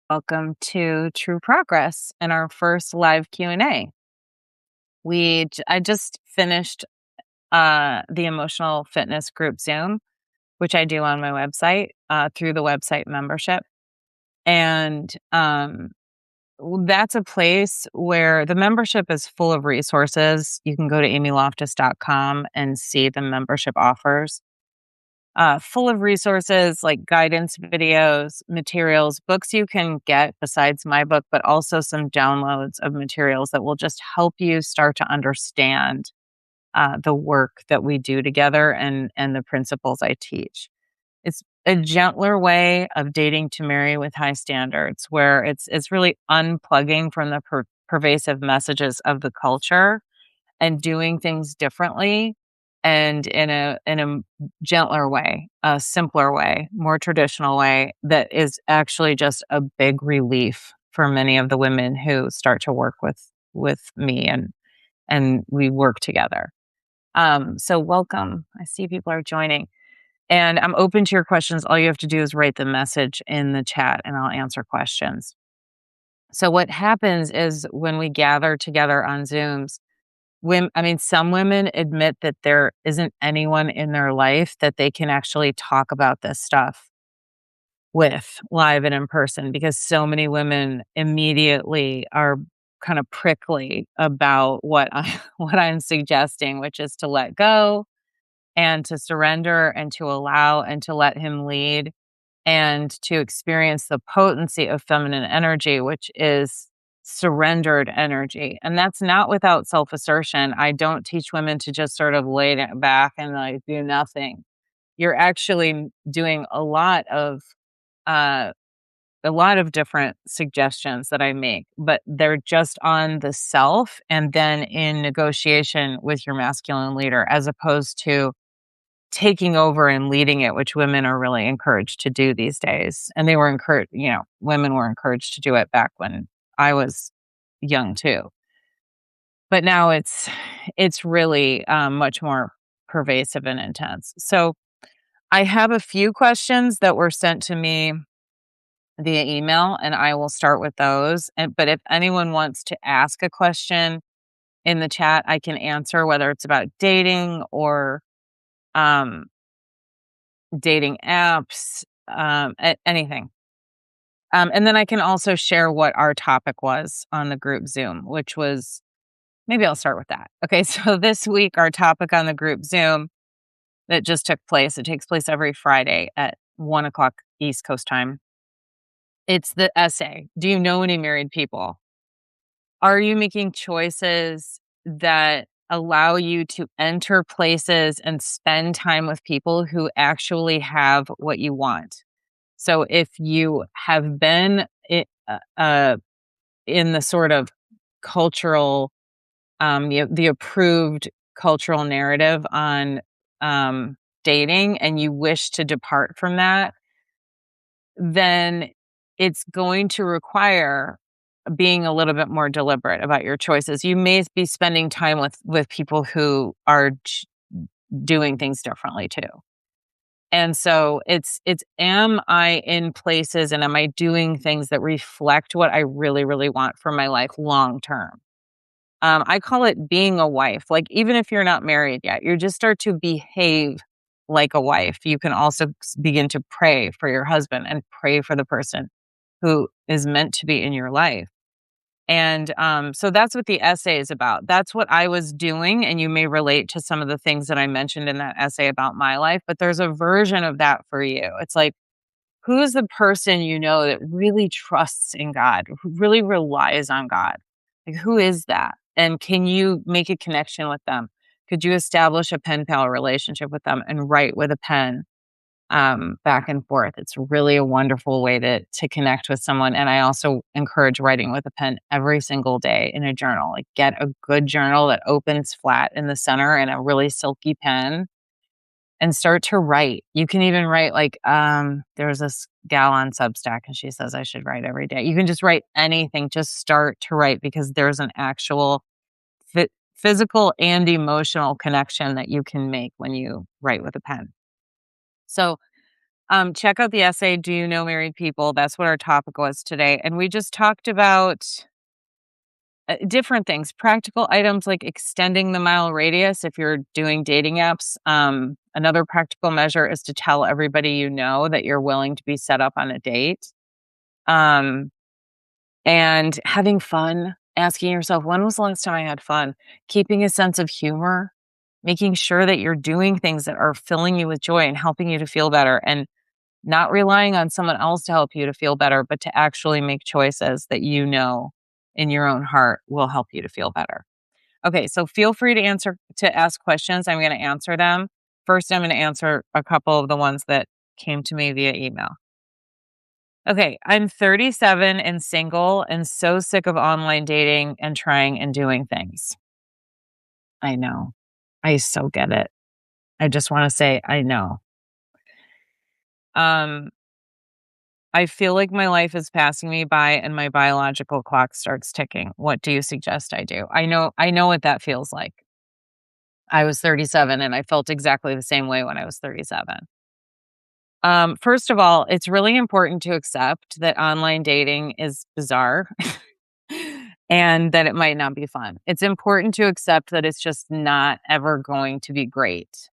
Welcome to True Progress and our first live Q&A. I just finished the emotional fitness group Zoom, which I do on my website through the website membership. And that's a place where the membership is full of resources. You can go to amyloftus.com and see the membership offers. Full of resources like guidance videos, materials, books you can get besides my book, but also some downloads of materials that will just help you start to understand the work that we do together and the principles I teach. It's a gentler way of dating to marry with high standards, where it's really unplugging from the pervasive messages of the culture and doing things differently and in a gentler way, a simpler way, more traditional way that is actually just a big relief for many of the women who start to work with me and we work together. So welcome. I see people are joining. And I'm open to your questions. All you have to do is write the message in the chat and I'll answer questions. So what happens is when we gather together on Zooms, some women admit that there isn't anyone in their life that they can actually talk about this stuff with live and in person, because so many women immediately are kind of prickly about what I'm suggesting, which is to let go and to surrender and to allow and to let him lead and to experience the potency of feminine energy, which is surrendered energy. And that's not without self assertion. I don't teach women to just sort of lay back and like do nothing. You're actually doing uh, a lot of different suggestions that I make, but they're just on the self and then in negotiation with your masculine leader, as opposed to taking over and leading it, which women are really encouraged to do these days. And they were encouraged, women were encouraged to do it back when I was young too. But now it's really much more pervasive and intense. So I have a few questions that were sent to me via email, and I will start with those. But if anyone wants to ask a question in the chat, I can answer, whether it's about dating or um, dating apps, anything. And then I can also share what our topic was on the group Zoom, which was, maybe I'll start with that. Okay, so this week, our topic on the group Zoom that just took place, it takes place every Friday at 1:00 East Coast time. It's the essay. Do you know any married people? Are you making choices that allow you to enter places and spend time with people who actually have what you want? So if you have been in the sort of cultural, the approved cultural narrative on dating, and you wish to depart from that, then it's going to require being a little bit more deliberate about your choices. You may be spending time with people who are doing things differently too. And so it's am I in places and am I doing things that reflect what I really, really want for my life long term? I call it being a wife. Like, even if you're not married yet, you just start to behave like a wife. You can also begin to pray for your husband and pray for the person who is meant to be in your life. And so that's what the essay is about. That's what I was doing. And you may relate to some of the things that I mentioned in that essay about my life, but there's a version of that for you. It's like, who's the person you know that really trusts in God, who really relies on God? Like, who is that? And can you make a connection with them? Could you establish a pen pal relationship with them and write with a pen back and forth? It's really a wonderful way to connect with someone. And I also encourage writing with a pen every single day in a journal. Like, get a good journal that opens flat in the center and a really silky pen and start to write. You can even write like, there's this gal on Substack and she says I should write every day. You can just write anything, just start to write, because there's an actual physical and emotional connection that you can make when you write with a pen. So Check out the essay, Do You Know Married People? That's what our topic was today. And we just talked about different things, practical items like extending the mile radius if you're doing dating apps. Another practical measure is to tell everybody you know that you're willing to be set up on a date. Um, and having fun, asking yourself, when was the last time I had fun? Keeping a sense of humor, making sure that you're doing things that are filling you with joy and helping you to feel better, and not relying on someone else to help you to feel better, but to actually make choices that you know in your own heart will help you to feel better. Okay, so feel free to ask questions. I'm going to answer them. First, I'm going to answer a couple of the ones that came to me via email. Okay, I'm 37 and single and so sick of online dating and trying and doing things. I know. I so get it. I just want to say I know. Um I feel like my life is passing me by and my biological clock starts ticking. What do you suggest I do? I know what that feels like. I was 37 and I felt exactly the same way when I was 37. First of all, it's really important to accept that online dating is bizarre and that it might not be fun. It's important to accept that it's just not ever going to be great.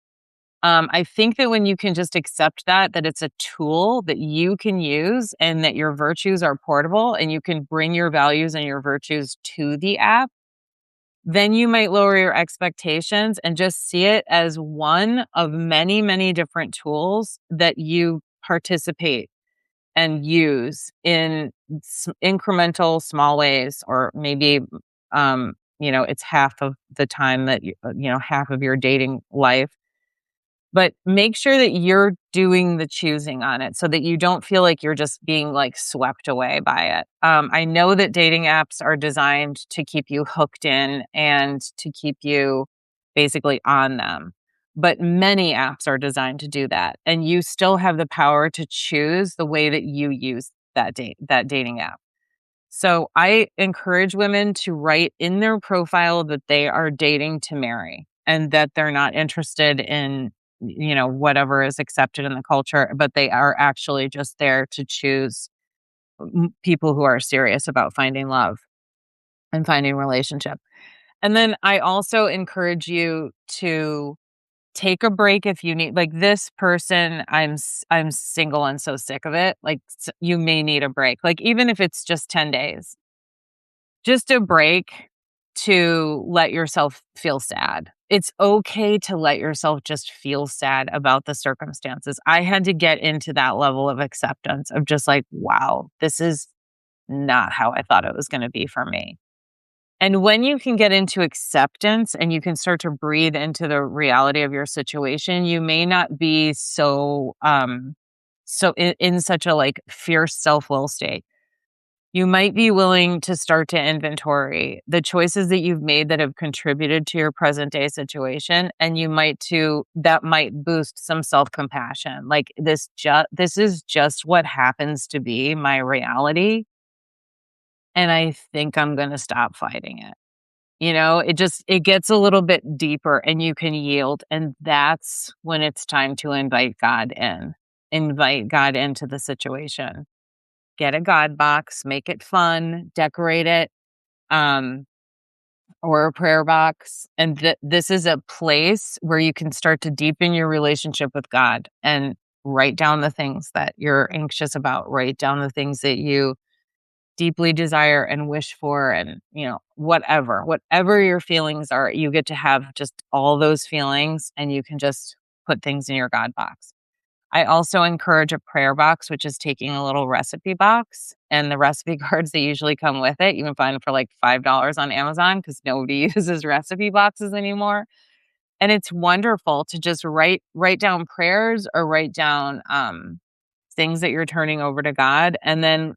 I think that when you can just accept that it's a tool that you can use and that your virtues are portable and you can bring your values and your virtues to the app, then you might lower your expectations and just see it as one of many, many different tools that you participate and use in incremental small ways, or maybe, it's half of the time that half of your dating life, but make sure that you're doing the choosing on it so that you don't feel like you're just being like swept away by it. I know that dating apps are designed to keep you hooked in and to keep you basically on them. But many apps are designed to do that. And you still have the power to choose the way that you use that dating app. So I encourage women to write in their profile that they are dating to marry and that they're not interested in, whatever is accepted in the culture, but they are actually just there to choose people who are serious about finding love and finding relationship. And then I also encourage you to take a break if you need, like, this person, I'm single and so sick of it. Like, you may need a break. Like, even if it's just 10 days, just a break to let yourself feel sad. It's okay to let yourself just feel sad about the circumstances. I had to get into that level of acceptance of just like, wow, this is not how I thought it was going to be for me. And when you can get into acceptance and you can start to breathe into the reality of your situation, you may not be in such a like fierce self-will state. You might be willing to start to inventory the choices that you've made that have contributed to your present day situation, and that might boost some self-compassion. Like, this is just what happens to be my reality, and I think I'm going to stop fighting it. It gets a little bit deeper and you can yield, and that's when it's time to invite God in. Invite God into the situation. Get a God box, make it fun, decorate it, um, or a prayer box. And this is a place where you can start to deepen your relationship with God and write down the things that you're anxious about, write down the things that you deeply desire and wish for, and, whatever your feelings are, you get to have just all those feelings and you can just put things in your God box. I also encourage a prayer box, which is taking a little recipe box, and the recipe cards that usually come with it. You can find them for like $5 on Amazon because nobody uses recipe boxes anymore. And it's wonderful to just write down prayers or write down things that you're turning over to God, and then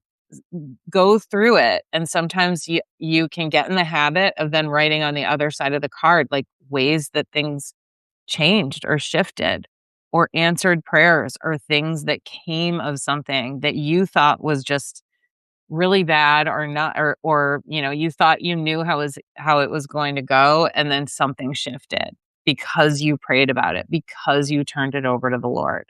go through it. And sometimes you can get in the habit of then writing on the other side of the card, like ways that things changed or shifted, or answered prayers, or things that came of something that you thought was just really bad, or not, or you thought you knew how it was going to go, and then something shifted because you prayed about it, because you turned it over to the Lord.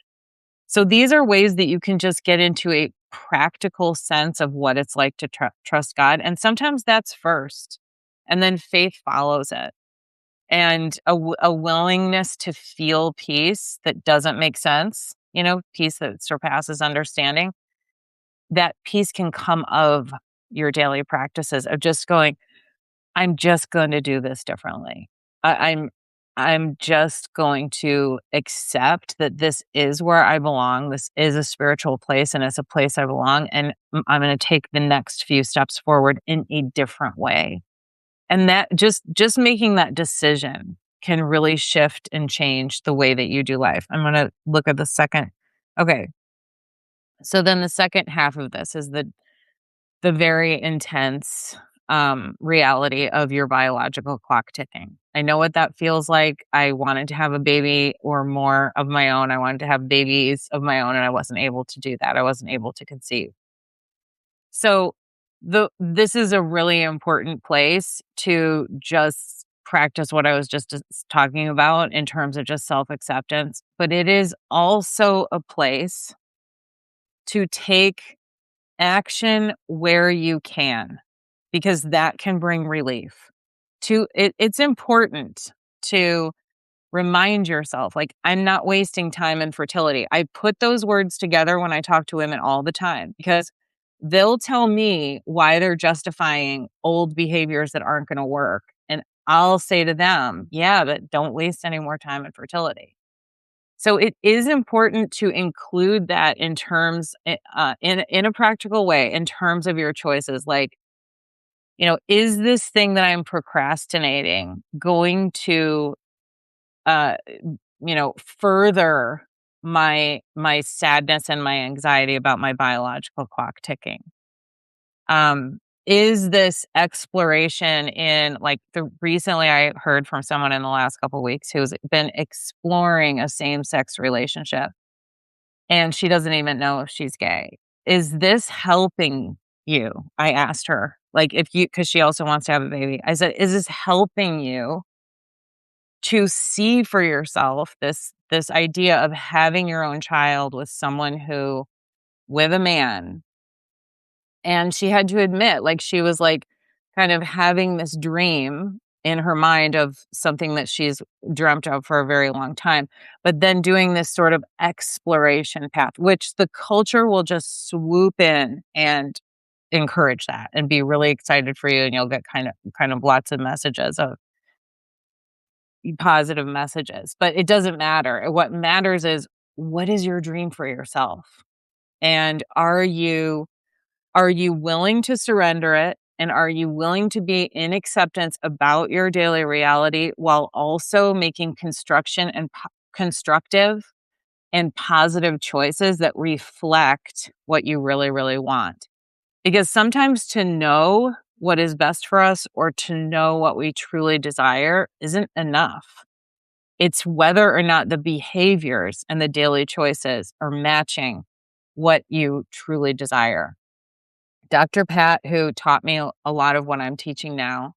So these are ways that you can just get into a practical sense of what it's like to trust God. And sometimes that's first, and then faith follows it. And a willingness to feel peace that doesn't make sense, peace that surpasses understanding. That peace can come of your daily practices of just going, I'm just going to do this differently. I'm just going to accept that this is where I belong. This is a spiritual place and it's a place I belong. And I'm going to take the next few steps forward in a different way. And that just making that decision can really shift and change the way that you do life. I'm going to look at the second. Okay. So then the second half of this is the very intense reality of your biological clock ticking. I know what that feels like. I wanted to have a baby or more of my own. I wanted to have babies of my own, and I wasn't able to do that. I wasn't able to conceive. So this is a really important place to just practice what I was just talking about in terms of just self-acceptance, but it is also a place to take action where you can, because that can bring relief. It's important to remind yourself, like, I'm not wasting time in fertility. I put those words together when I talk to women all the time because they'll tell me why they're justifying old behaviors that aren't going to work. And I'll say to them, yeah, but don't waste any more time in fertility. So it is important to include that in terms, in a practical way, in terms of your choices. Like, is this thing that I'm procrastinating going to, uh, further my sadness and my anxiety about my biological clock ticking? Is this exploration in like recently I heard from someone in the last couple of weeks who's been exploring a same-sex relationship and she doesn't even know if she's gay. Is this helping you? I asked her. Like if you cuz she also wants to have a baby. I said, "Is this helping you to see for yourself this idea of having your own child with someone who with a man?" And she had to admit, like, she was, like, kind of having this dream in her mind of something that she's dreamt of for a very long time, but then doing this sort of exploration path, which the culture will just swoop in and encourage that and be really excited for you, and you'll get kind of lots of messages of positive messages, but it doesn't matter. What matters is, what is your dream for yourself? And are you willing to surrender it? And are you willing to be in acceptance about your daily reality while also making constructive and positive choices that reflect what you really, really want? Because sometimes to know what is best for us or to know what we truly desire isn't enough. It's whether or not the behaviors and the daily choices are matching what you truly desire. Dr. Pat, who taught me a lot of what I'm teaching now,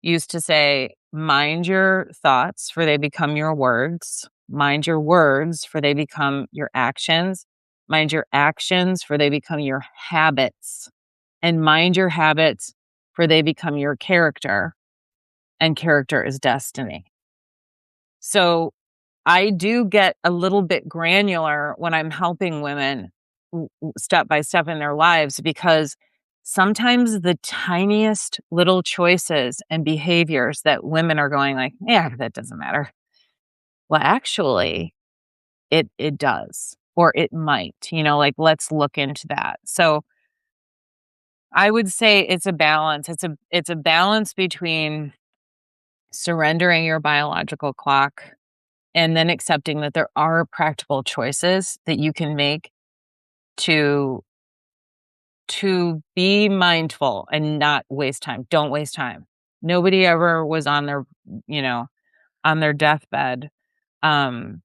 used to say, mind your thoughts, for they become your words. Mind your words, for they become your actions. Mind your actions, for they become your habits. And mind your habits, for they become your character. And character is destiny. So I do get a little bit granular when I'm helping women step by step in their lives, because sometimes the tiniest little choices and behaviors that women are going like, yeah, that doesn't matter. Well, actually, it does, or it might, like, let's look into that. So I would say it's a balance. It's a balance between surrendering your biological clock and then accepting that there are practical choices that you can make to be mindful and not waste time. Don't waste time. Nobody ever was on you know, their deathbed, um,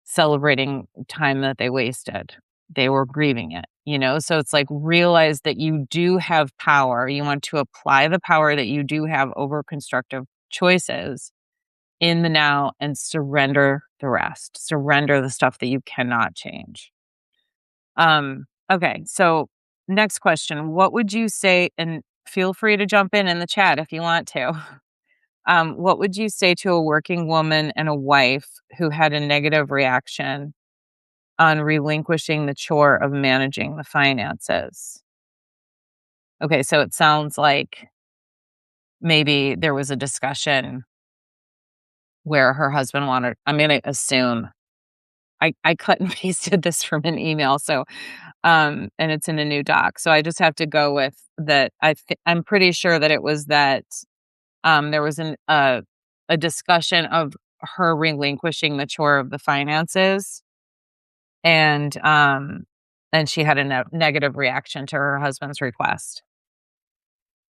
celebrating time that they wasted. They were grieving it. So it's like, realize that you do have power. You want to apply the power that you do have over constructive choices in the now and surrender the rest. Surrender the stuff that you cannot change. Okay, so next question. What would you say, and feel free to jump in the chat if you want to. What would you say to a working woman and a wife who had a negative reaction on relinquishing the chore of managing the finances? Okay, so it sounds like maybe there was a discussion where her husband wanted, I'm gonna assume, I cut and pasted this from an email, so, and it's in a new doc, so I just have to go with that. I'm pretty sure that it was that, there was a discussion of her relinquishing the chore of the finances, and, she had a negative reaction to her husband's request.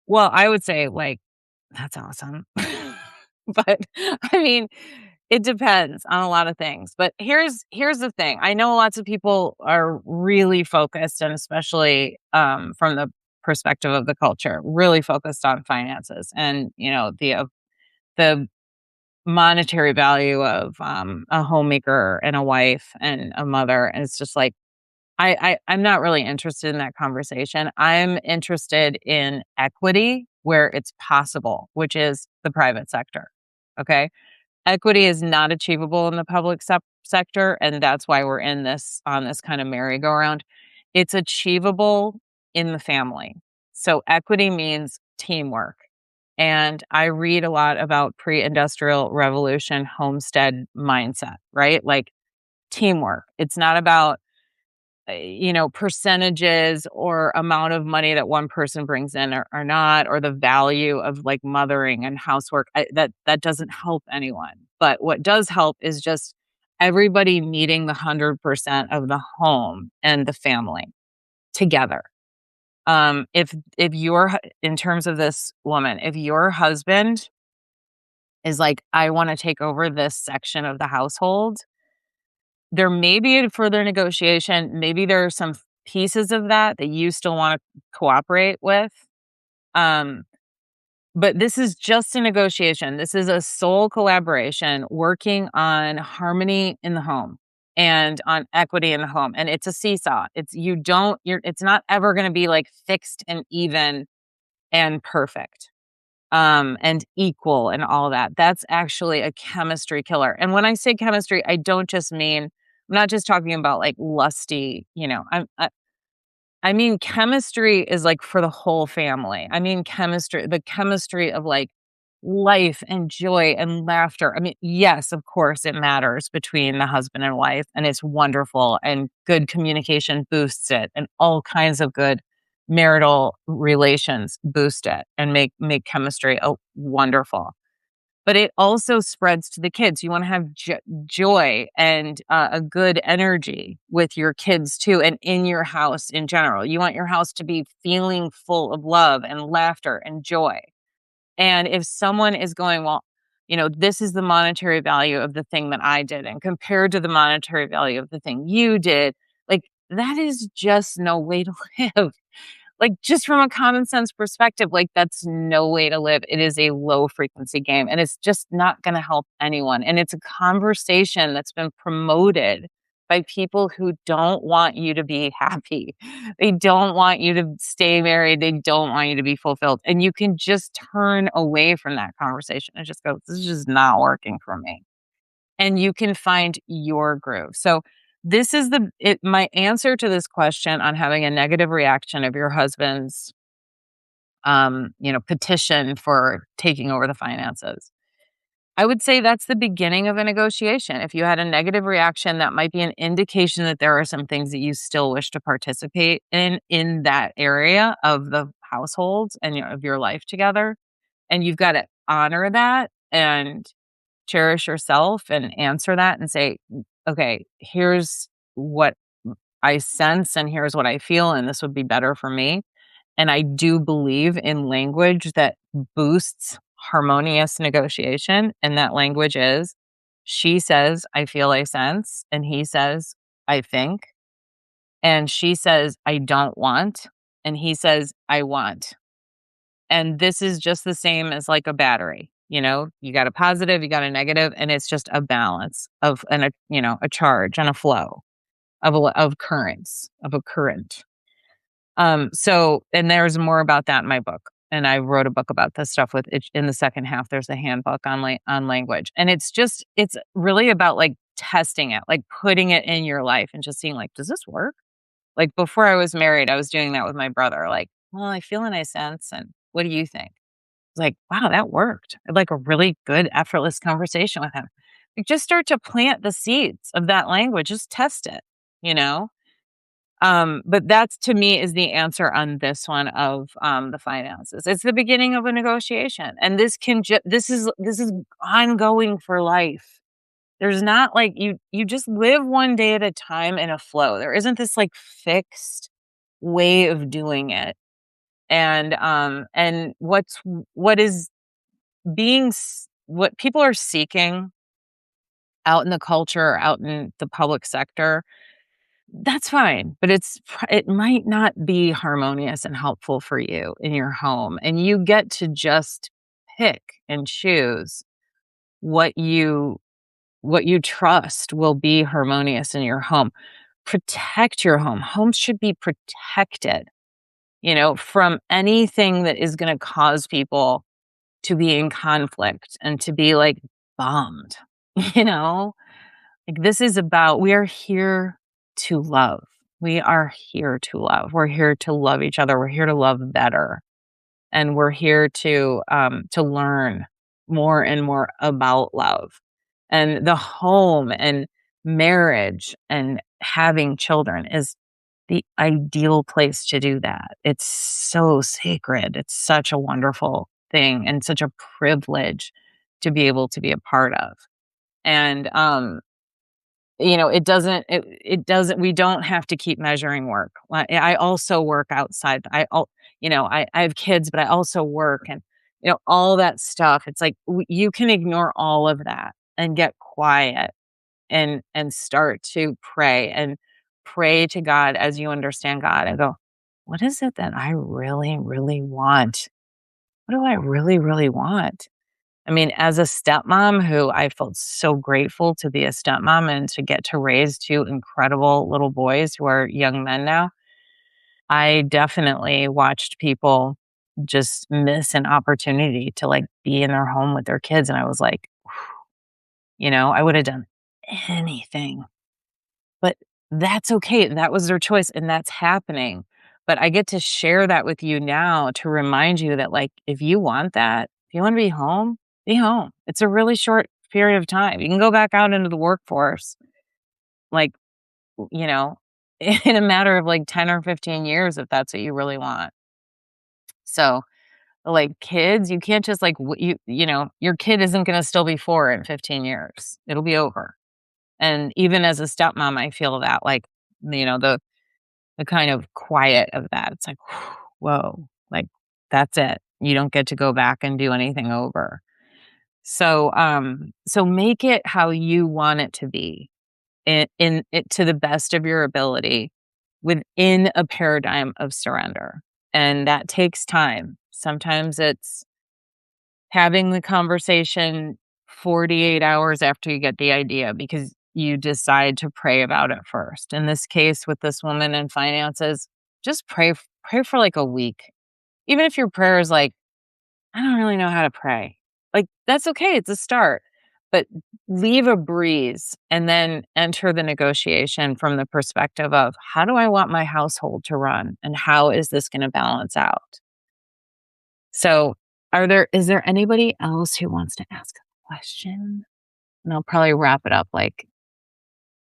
Well, I would say, like, "That's awesome." But, I mean, it depends on a lot of things, but here's the thing. I know lots of people are really focused, and especially, from the perspective of the culture, really focused on finances and, the monetary value of, a homemaker and a wife and a mother, and it's just like, I'm not really interested in that conversation. I'm interested in equity where it's possible, which is the private sector, okay? Equity is not achievable in the public sector, and that's why we're in this on this kind of merry-go-round. It's achievable in the family. So equity means teamwork. And I read a lot about pre-industrial revolution homestead mindset, right? Like teamwork. It's not about percentages or amount of money that one person brings in or not, or the value of like mothering and housework. That doesn't help anyone. But what does help is just everybody meeting the 100% of the home and the family together. If in terms of this woman, if your husband is like, I want to take over this section of the household, there may be a further negotiation. Maybe there are some pieces of that you still wanna cooperate with. Um, but this is just a negotiation. This is a sole collaboration working on harmony in the home and on equity in the home, and it's a seesaw. It's not ever gonna be, like, fixed and even and perfect, and equal and all that. That's actually a chemistry killer. And when I say chemistry, I don't just mean I'm not just talking about like lusty, I mean chemistry is like for the whole family. I mean the chemistry of like life and joy and laughter. I mean, yes, of course it matters between the husband and wife, and it's wonderful, and good communication boosts it, and all kinds of good marital relations boost it and make chemistry wonderful. But it also spreads to the kids. You want to have joy and a good energy with your kids too, and in your house in general. You want your house to be feeling full of love and laughter and joy. And if someone is going, well, this is the monetary value of the thing that I did, and compared to the monetary value of the thing you did, like that is just no way to live. Like, just from a common sense perspective, like, that's no way to live. It is a low frequency game, and it's just not gonna help anyone, and it's a conversation that's been promoted by people who don't want you to be happy. They don't want you to stay married, they don't want you to be fulfilled, and you can just turn away from that conversation and just go, "This is just not working for me." And you can find your groove. So this is my answer to this question on having a negative reaction of your husband's petition for taking over the finances. I would say that's the beginning of a negotiation. If you had a negative reaction, that might be an indication that there are some things that you still wish to participate in that area of the household and of your life together. And you've got to honor that and cherish yourself and answer that and say, okay, here's what I sense and here's what I feel, and this would be better for me. And I do believe in language that boosts harmonious negotiation. And that language is she says, I feel, I sense. And he says, I think. And she says, I don't want. And he says, I want. And this is just the same as like a battery. You got a positive, you got a negative, and it's just a balance of a charge and a flow. of currents, of a current. So, and there's more about that in my book. And I wrote a book about this stuff with it. In the second half, there's a handbook on on language. And it's really about like testing it, like putting it in your life and just seeing like, does this work? Like before I was married, I was doing that with my brother. Like, well, I feel a nice sense. And what do you think? It's like, wow, that worked. I had like a really good, effortless conversation with him. Like, just start to plant the seeds of that language. Just test it, you know? But that's to me is the answer on this one of the finances. It's the beginning of a negotiation. And this is ongoing for life. There's not like you just live one day at a time in a flow. There isn't this like fixed way of doing it. And what is what people are seeking out in the culture, out in the public sector, that's fine, but it might not be harmonious and helpful for you in your home, and you get to just pick and choose what you trust will be harmonious in your home. Protect your home. Homes should be protected, from anything that is gonna cause people to be in conflict and to be, like, bombed, you know? Like, this is about we are here to love. We are here to love. We're here to love each other. We're here to love better, and we're here to learn more and more about love, and the home, and marriage, and having children is the ideal place to do that. It's so sacred. It's such a wonderful thing and such a privilege to be able to be a part of. And it doesn't we don't have to keep measuring work. I also work outside. I have kids, but I also work, and all that stuff. It's like you can ignore all of that and get quiet and start to pray to God as you understand God and go, what is it that I really, really want? What do I really, really want? I mean, as a stepmom who I felt so grateful to be a stepmom and to get to raise two incredible little boys who are young men now, I definitely watched people just miss an opportunity to like be in their home with their kids. And I was like, I would have done anything. But that's okay. That was their choice and that's happening. But I get to share that with you now to remind you that, like, if you want that, if you want to be home, be home. It's a really short period of time. You can go back out into the workforce, like, you know, in a matter of like 10 or 15 years, if that's what you really want. So, like kids, you can't just like, your kid isn't going to still be 4 in 15 years. It'll be over. And even as a stepmom, I feel that like, the kind of quiet of that. It's like, whoa, like that's it. You don't get to go back and do anything over. So make it how you want it to be in it to the best of your ability within a paradigm of surrender. And that takes time. Sometimes it's having the conversation 48 hours after you get the idea because you decide to pray about it first. In this case with this woman in finances, just pray for like a week. Even if your prayer is like, I don't really know how to pray. Like that's okay, it's a start. But leave a breeze and then enter the negotiation from the perspective of how do I want my household to run and how is this going to balance out? So, is there anybody else who wants to ask a question? And I'll probably wrap it up. Like,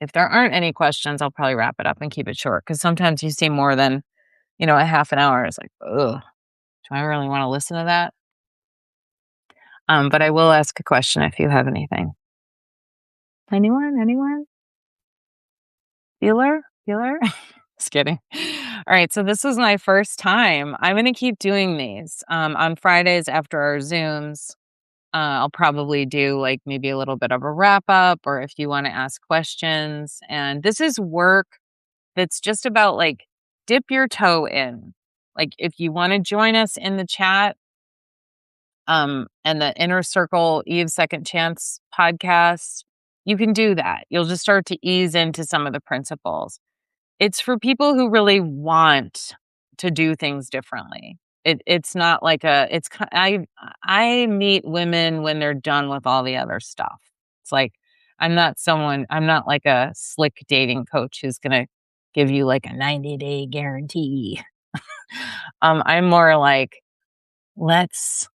if there aren't any questions, I'll probably wrap it up and keep it short because sometimes you see more than, a half an hour. It's like, ugh, do I really want to listen to that? But I will ask a question if you have anything. Anyone? Anyone? Feeler? Feeler? Just kidding. All right. So this was my first time. I'm going to keep doing these on Fridays after our Zooms. I'll probably do like maybe a little bit of a wrap up or if you want to ask questions. And this is work that's just about like dip your toe in. Like if you want to join us in the chat, and the Inner Circle Eve Second Chance podcast, you can do that. You'll just start to ease into some of the principles. It's for people who really want to do things differently. It's not like a it's ki I meet women when they're done with all the other stuff. It's like, I'm not like a slick dating coach who's gonna give you like a 90-day guarantee. I'm more like, let's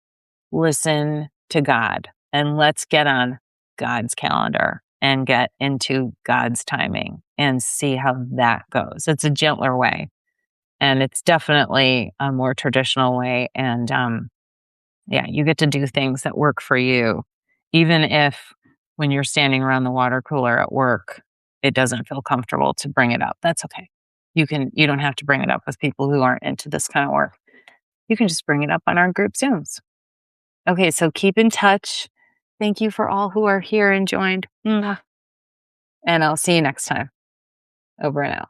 listen to God and let's get on God's calendar and get into God's timing and see how that goes. It's a gentler way and it's definitely a more traditional way. And yeah, you get to do things that work for you, even if when you're standing around the water cooler at work, it doesn't feel comfortable to bring it up. That's okay. You don't have to bring it up with people who aren't into this kind of work. You can just bring it up on our group Zooms. Okay, so keep in touch. Thank you for all who are here and joined. Mwah. And I'll see you next time. Over and out.